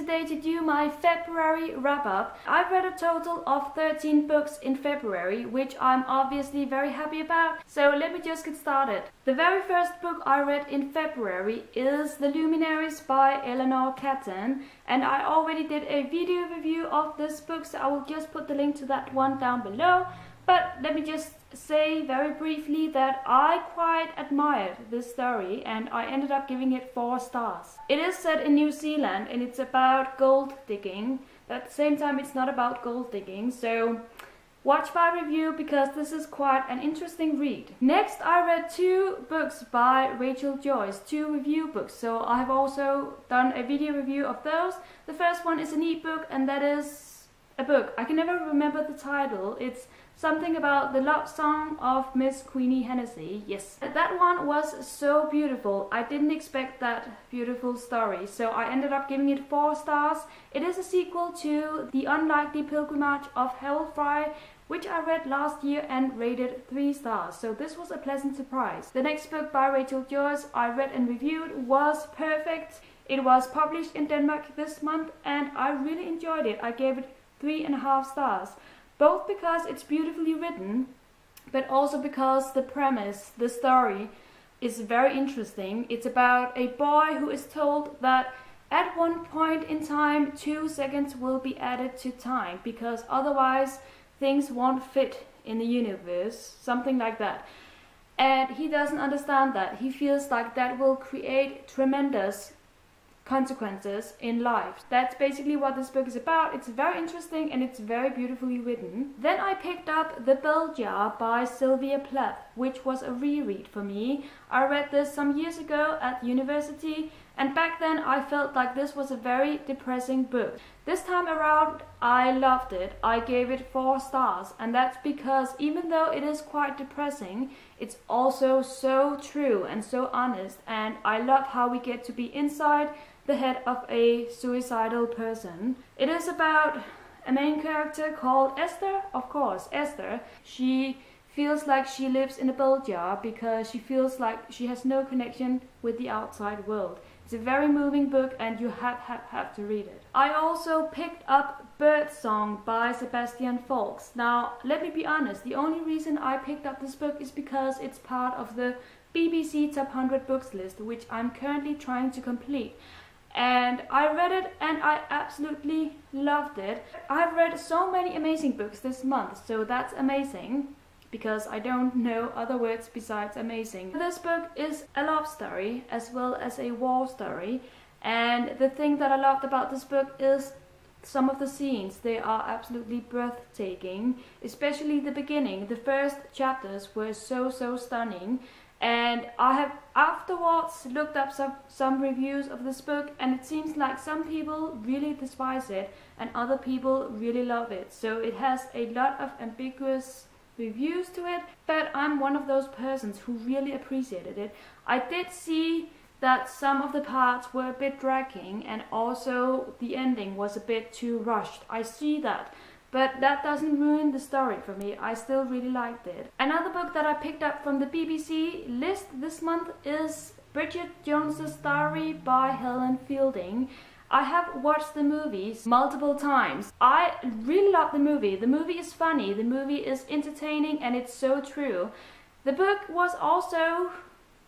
today to do my February wrap-up. I've read a total of 13 books in February, which I'm obviously very happy about, so let me just get started. The very first book I read in February is The Luminaries by Eleanor Catton, and I already did a video review of this book, so I will just put the link to that one down below. But let me just say very briefly that I quite admired this story and I ended up giving it 4 stars. It is set in New Zealand and it's about gold digging, but at the same time it's not about gold digging, so watch my review because this is quite an interesting read. Next I read 2 books by Rachel Joyce, 2 review books, so I have also done a video review of those. The first one is an e-book and that is a book. I can never remember the title. It's something about the love song of Miss Queenie Hennessy. Yes, that one was so beautiful. I didn't expect that beautiful story, so I ended up giving it 4 stars. It is a sequel to The Unlikely Pilgrimage of Harold Fry, which I read last year and rated 3 stars, so this was a pleasant surprise. The next book by Rachel Joyce I read and reviewed was Perfect. It was published in Denmark this month and I really enjoyed it. I gave it 3.5 stars. Both because it's beautifully written, but also because the premise, the story, is very interesting. It's about a boy who is told that at one point in time 2 seconds will be added to time because otherwise things won't fit in the universe, something like that. And he doesn't understand that. He feels like that will create tremendous consequences in life. That's basically what this book is about. It's very interesting and it's very beautifully written. Then I picked up The Bell Jar by Sylvia Plath, which was a reread for me. I read this some years ago at university and back then I felt like this was a very depressing book. This time around I loved it. I gave it 4 stars, and that's because even though it is quite depressing, it's also so true and so honest, and I love how we get to be inside the head of a suicidal person. It is about a main character called Esther, of course, Esther. She feels like she lives in a bell jar because she feels like she has no connection with the outside world. It's a very moving book and you have to read it. I also picked up Birdsong by Sebastian Faulks. Now, let me be honest, the only reason I picked up this book is because it's part of the BBC Top 100 Books list, which I'm currently trying to complete. And I read it and I absolutely loved it. I've read so many amazing books this month, so that's amazing, because I don't know other words besides amazing. This book is a love story as well as a war story, and the thing that I loved about this book is some of the scenes. They are absolutely breathtaking, especially the beginning. The first chapters were so stunning, and I have afterwards looked up some reviews of this book, and it seems like some people really despise it and other people really love it. So it has a lot of ambiguous reviews to it, but I'm one of those persons who really appreciated it. I did see that some of the parts were a bit dragging and also the ending was a bit too rushed. I see that, but that doesn't ruin the story for me. I still really liked it. Another book that I picked up from the BBC list this month is Bridget Jones's Diary by Helen Fielding. I have watched the movies multiple times. I really love the movie. The movie is funny, the movie is entertaining, and it's so true. The book was also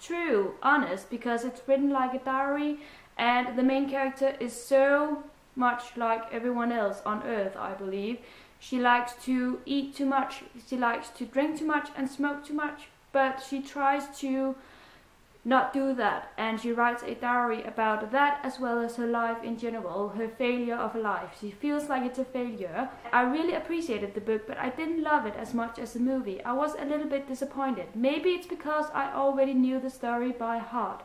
true, honest, because it's written like a diary, and the main character is so much like everyone else on Earth, I believe. She likes to eat too much, she likes to drink too much and smoke too much, but she tries to not do that, and she writes a diary about that as well as her life in general, her failure of life. She feels like it's a failure. I really appreciated the book, but I didn't love it as much as the movie. I was a little bit disappointed. Maybe it's because I already knew the story by heart,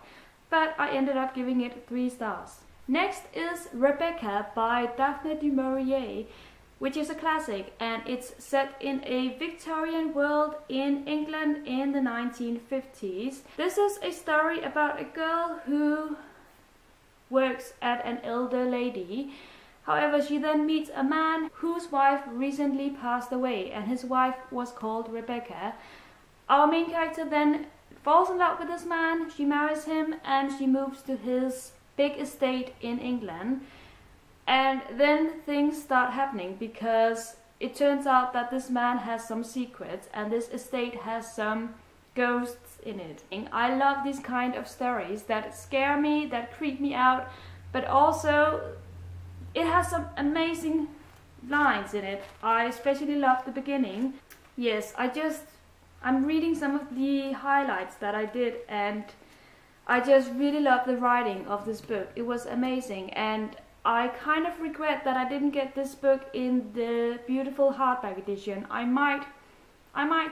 but I ended up giving it 3 stars. Next is Rebecca by Daphne du Maurier, which is a classic, and it's set in a Victorian world in England in the 1950s. This is a story about a girl who works at an elder lady. However, she then meets a man whose wife recently passed away, and his wife was called Rebecca. Our main character then falls in love with this man, she marries him, and she moves to his big estate in England. And then things start happening because it turns out that this man has some secrets and this estate has some ghosts in it. I love these kind of stories that scare me, that creep me out, but also it has some amazing lines in it. I especially love the beginning. Yes, I'm reading some of the highlights that I did, and I just really love the writing of this book. It was amazing, and I kind of regret that I didn't get this book in the beautiful hardback edition. I might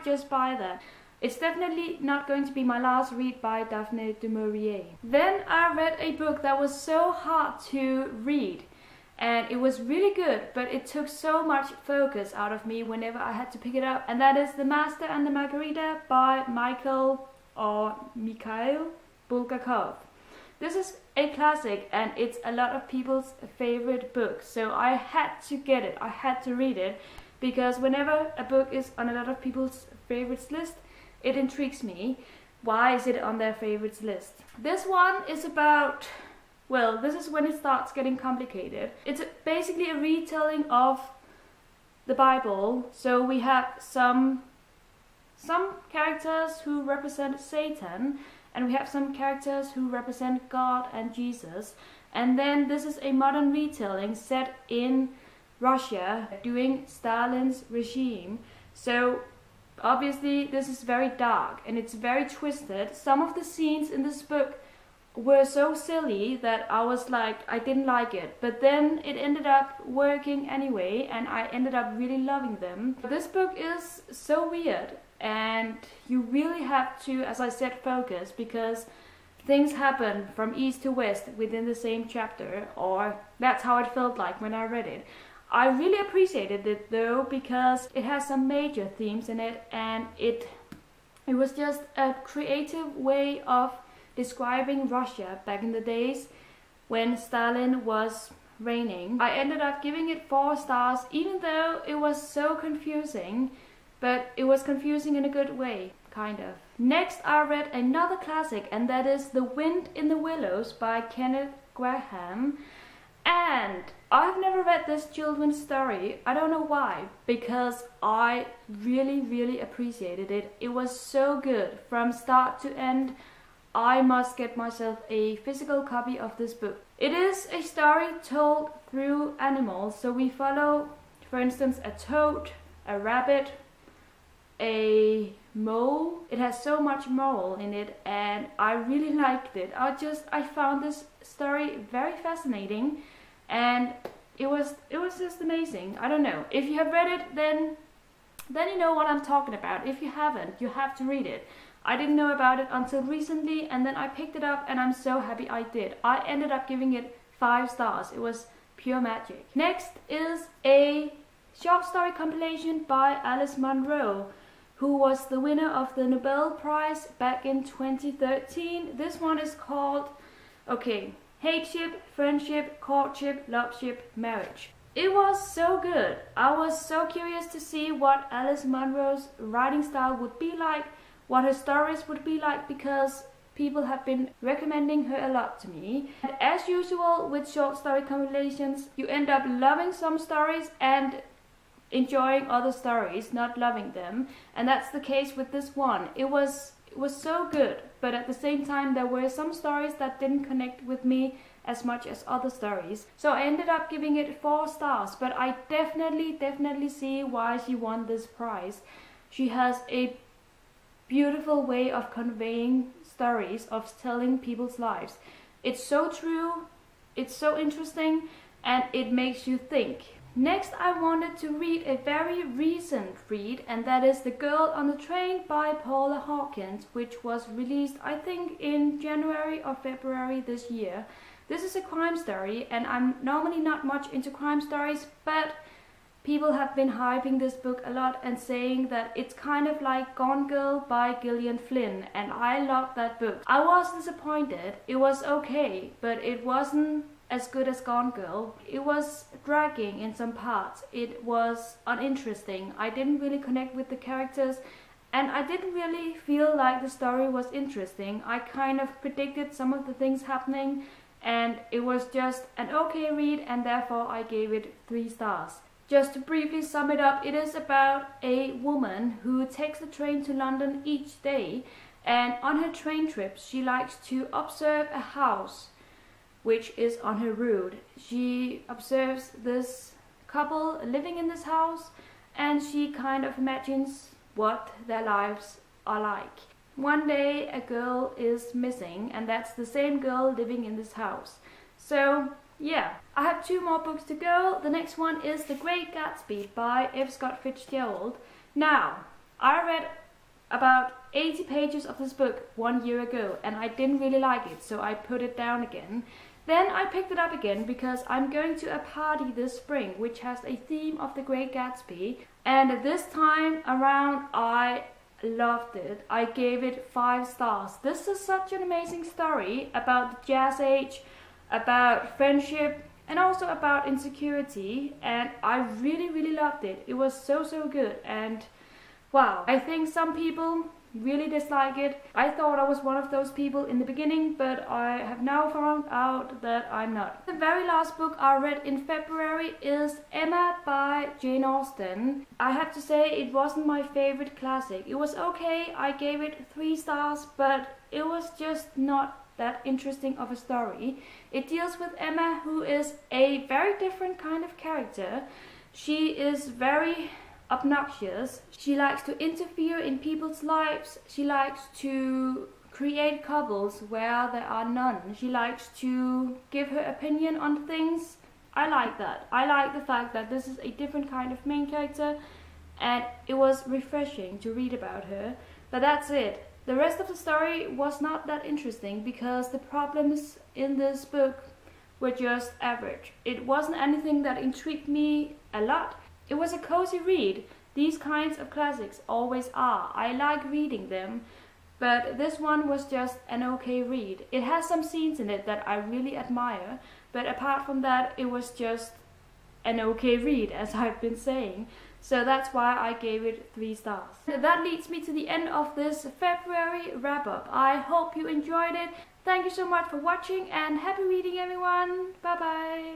just buy that. It's definitely not going to be my last read by Daphne du Maurier. Then I read a book that was so hard to read, and it was really good, but it took so much focus out of me whenever I had to pick it up, and that is The Master and the Margarita by Mikhail Bulgakov. This is a classic, and it's a lot of people's favorite book, so I had to get it, I had to read it, because whenever a book is on a lot of people's favorites list, it intrigues me. Why is it on their favorites list? This one is about, well, this is when it starts getting complicated. It's basically a retelling of the Bible. So we have some characters who represent Satan, and we have some characters who represent God and Jesus. And then this is a modern retelling set in Russia during Stalin's regime. So obviously this is very dark and it's very twisted. Some of the scenes in this book were so silly that I was like, I didn't like it, but then it ended up working anyway, and I ended up really loving them. This book is so weird, and you really have to, as I said, focus, because things happen from east to west within the same chapter, or that's how it felt like when I read it. I really appreciated it though, because it has some major themes in it, and it was just a creative way of describing Russia back in the days when Stalin was reigning. I ended up giving it 4 stars, even though it was so confusing, but it was confusing in a good way, kind of. Next I read another classic, and that is The Wind in the Willows by Kenneth Grahame. And I've never read this children's story. I don't know why, because I really appreciated it. It was so good from start to end. I must get myself a physical copy of this book. It is a story told through animals, so we follow, for instance, a toad, a rabbit, a mole. It has so much moral in it, and I really liked it. I found this story very fascinating, and it was just amazing. I don't know. If you have read it, then you know what I'm talking about. If you haven't, you have to read it. I didn't know about it until recently, and then I picked it up, and I'm so happy I did. I ended up giving it 5 stars. It was pure magic. Next is a short story compilation by Alice Munro, who was the winner of the Nobel Prize back in 2013. This one is called, Hateship, Friendship, Courtship, Loveship, Marriage. It was so good. I was so curious to see what Alice Munro's writing style would be like, what her stories would be like, because people have been recommending her a lot to me. And as usual with short story compilations, you end up loving some stories and enjoying other stories, not loving them. And that's the case with this one. It was so good, but at the same time there were some stories that didn't connect with me as much as other stories. So I ended up giving it 4 stars, but I definitely see why she won this prize. She has a beautiful way of conveying stories, of telling people's lives. It's so true, it's so interesting, and it makes you think. Next I wanted to read a very recent read, and that is The Girl on the Train by Paula Hawkins, which was released I think in January or February this year. This is a crime story, and I'm normally not much into crime stories, but people have been hyping this book a lot and saying that it's kind of like Gone Girl by Gillian Flynn, and I loved that book. I was disappointed. It was okay, but it wasn't as good as Gone Girl. It was dragging in some parts. It was uninteresting. I didn't really connect with the characters, and I didn't really feel like the story was interesting. I kind of predicted some of the things happening, and it was just an okay read, and therefore I gave it 3 stars. Just to briefly sum it up, it is about a woman who takes the train to London each day, and on her train trips she likes to observe a house which is on her route. She observes this couple living in this house, and she kind of imagines what their lives are like. One day a girl is missing, and that's the same girl living in this house. So yeah, I have 2 more books to go. The next one is The Great Gatsby by F. Scott Fitzgerald. Now, I read about 80 pages of this book 1 year ago, and I didn't really like it, so I put it down again. Then I picked it up again because I'm going to a party this spring which has a theme of The Great Gatsby, and this time around I loved it. I gave it 5 stars. This is such an amazing story about the Jazz Age, about friendship, and also about insecurity, and I really loved it. It was so good, and wow, I think some people really dislike it. I thought I was one of those people in the beginning, but I have now found out that I'm not. The very last book I read in February is Emma by Jane Austen. I have to say it wasn't my favorite classic. It was okay, I gave it 3 stars, but it was just not that interesting of a story. It deals with Emma, who is a very different kind of character. She is very obnoxious. She likes to interfere in people's lives. She likes to create couples where there are none. She likes to give her opinion on things. I like that. I like the fact that this is a different kind of main character, and it was refreshing to read about her. But that's it. The rest of the story was not that interesting because the problems in this book were just average. It wasn't anything that intrigued me a lot. It was a cozy read. These kinds of classics always are. I like reading them, but this one was just an okay read. It has some scenes in it that I really admire, but apart from that, it was just an okay read, as I've been saying. So that's why I gave it 3 stars. That leads me to the end of this February wrap-up. I hope you enjoyed it. Thank you so much for watching, and happy reading, everyone. Bye bye.